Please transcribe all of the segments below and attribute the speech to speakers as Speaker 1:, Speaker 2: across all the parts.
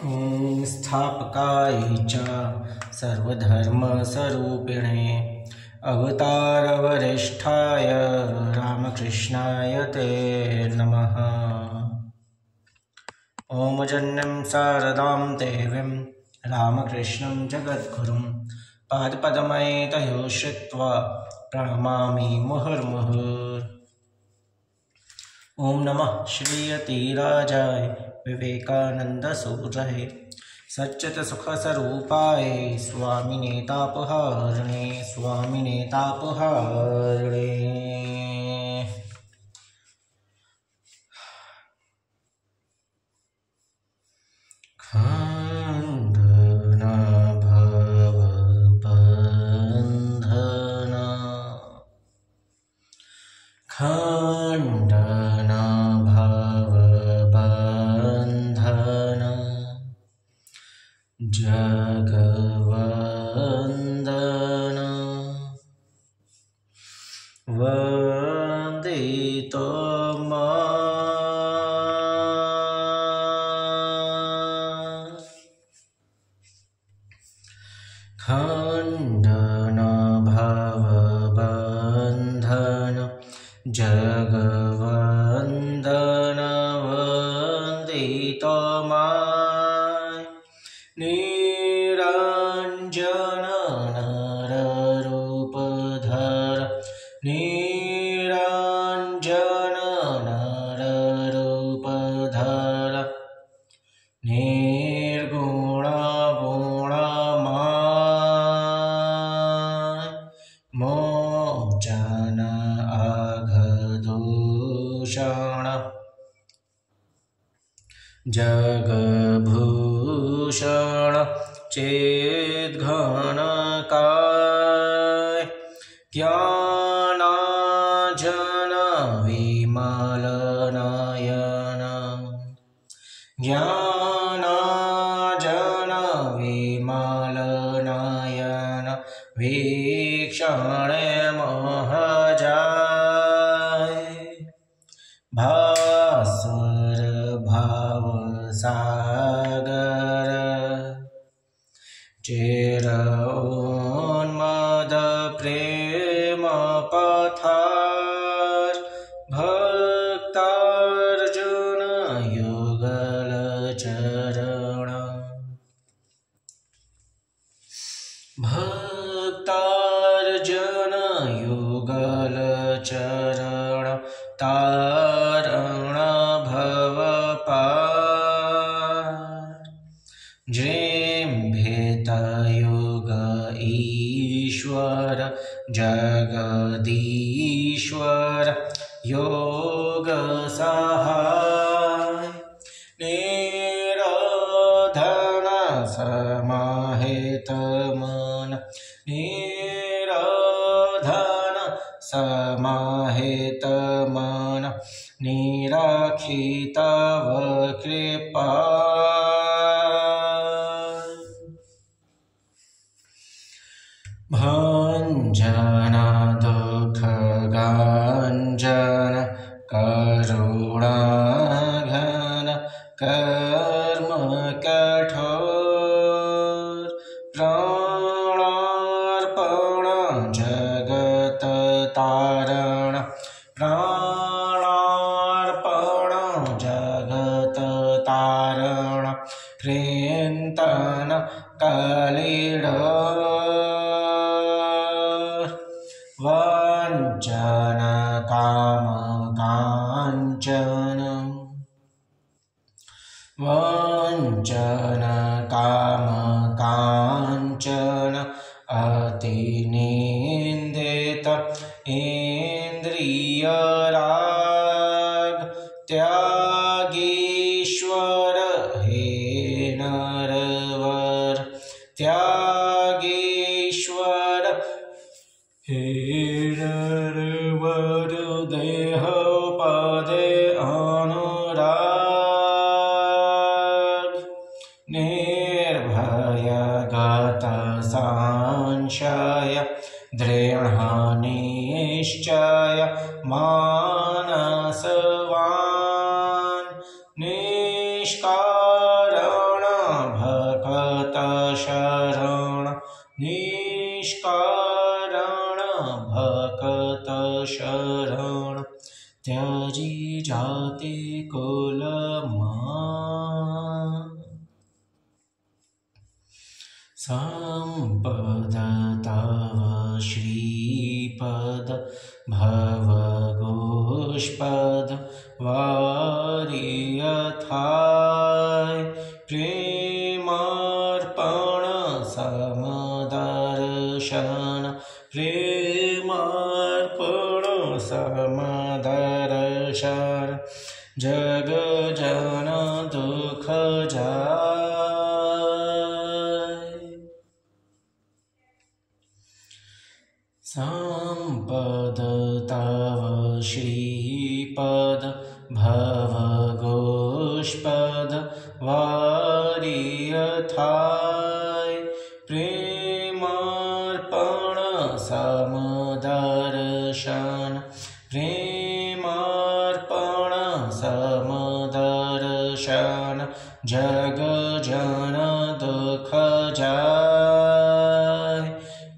Speaker 1: ॐ स्थापकाय च सर्वधर्मस्वरूपिणे अवतारवरिष्ठाय रामकृष्णाय ते नमः। ॐ जन्यं शारदां देवीं रामकृष्णं जगद्गुरुं पादपद्मैतयो श्रुत्वा प्रणमामि मुहुर्मुहुः। ओम नमः श्री यतिराजाय विवेकानंद सूरये सच्चित सुख स्वरूपाय स्वामिने तापहारिणे स्वामिने तापहारिणे। खंडन भव बंधन खंडन भव बंधन जगवंदन वंदितो खंडन भव बंधन जगवंदन वंदितो निरंजन नररूपधर निरंजन नररूपधर निर्गुण गुणमय मोचन अघदूषण जगभूषण चेद्घनकाय ज्ञानांजन विमलनयन ज्ञानांजन विमलनयन वीक्षण महजाय भास्वर भाव सागर चिरोन्मद प्रेम पथार भक्तार्जुन युगल चरण भक्तार्जुन युगल चरण तारण भव पार जृंभितयुग ईश्वर जगदीश्वर योग सहाय निरोधन समाहित मन निरोधन समाहित मन निराखितव कृपा भंजन दुख गांजन करुणा घन कर्म कठोर प्राणार्पण जगत तारण प्राणार्पण जगत तारण कृंतन कलिड वंचन काम कांचन वंचन काम कांचन अतिनिंदित इंद्रिय राग त्यागीश्वर हे नरवर त्यागीश्वर हे नरवर देह पदे अनुराग निर्भय गत संशय दृढ़ निश्चय मानसवान निष्कारण जाति कुलमा संपद तव श्रीपद भवगोष्पद वारियथाय प्रेमार्पण समदर्शन प्रेमार्पण समदर्शन जग जन दुख जाय संपद तव श्रीपद भवगोष्पद वारियथाय प्रेमार्पण समदर्शन प्रेमार्पण समदर्शन जग जन दुख जाय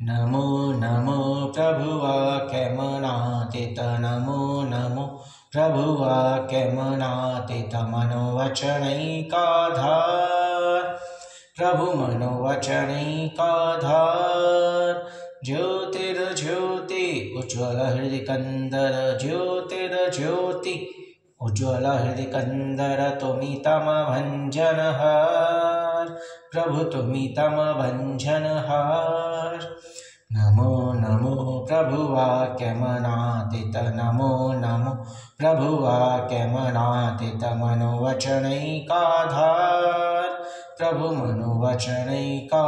Speaker 1: नमो नमो प्रभुवाक्यमनातीत नमो नमो प्रभुवाक्यमनातीत मनोवचनैकाधार प्रभु मनोवचनैकाधार ज्योतिर्ज्योति उज्ज्वल हृदय कंदर ज्योतिर्ज्योति उज्ज्वल हृदय कंदर तुमि तम भंजनहार प्रभु तुमि तम भंजनहार नमो नमो प्रभुवाक्यमनातीत नमो नमो प्रभुवाक्यमनातीत मनोवचनैकाधार प्रभु मनोवचनैकाधार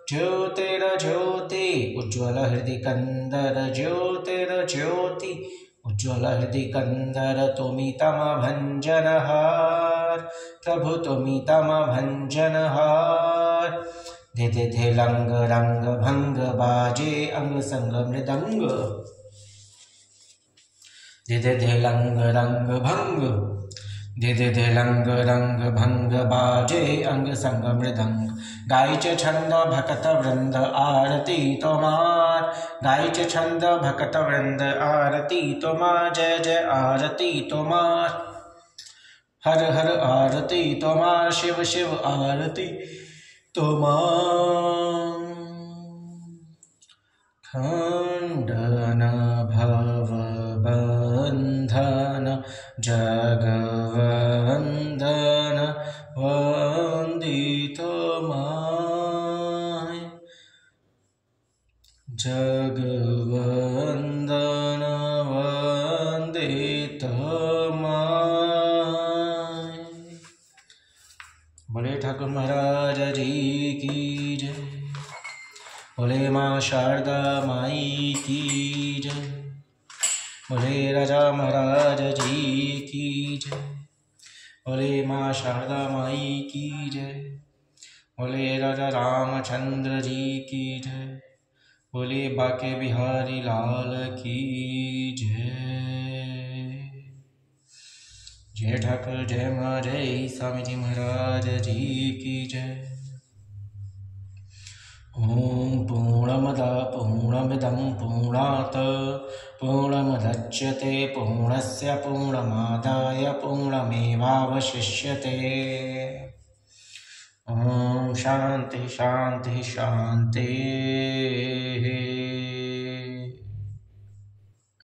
Speaker 1: ज्योतिर्ज्योति उज्ज्वल हृदय कंदर ज्योतिर्ज्योति उज्ज्वल हृदय कंदर तुमि तम भंजनहार प्रभु तुमि तम भंजनहार धे धे धे लंग रंग भंग बाजे अंग संग मृदंग धे धे धे लंग रंग भंग धे धे धे लंग रंग भंग बाजे अंग संग मृदंग गायच छंद भक्त वृंद आरती तोमार गायच छंद भक्त वृंद आरती तोमार जय जय आरती तोमार हर हर आरती तोमार शिव शिव आरती तोमार खंडन भव बंधन जगवंदन वंदित माय जगवंदन वंदित माय बोले ठाकुर महाराज जी की जय बोले माँ शारदा माई की जय बोले राजा महाराज जी की जय बोले माँ शारदा माई की जय बोले राजा रामचंद्र जी की जय बोले बाके बिहारी लाल की जय जय ठाकुर जय माँ जय स्वामी जी महाराज जी की जय ओम पूर्णमद पूर्णमिदं पूर्णात् पूर्णमुदच्यते पूर्णस्य पूर्णमादाय पूर्णमेवावशिष्यते ओम शांति शांति शांति।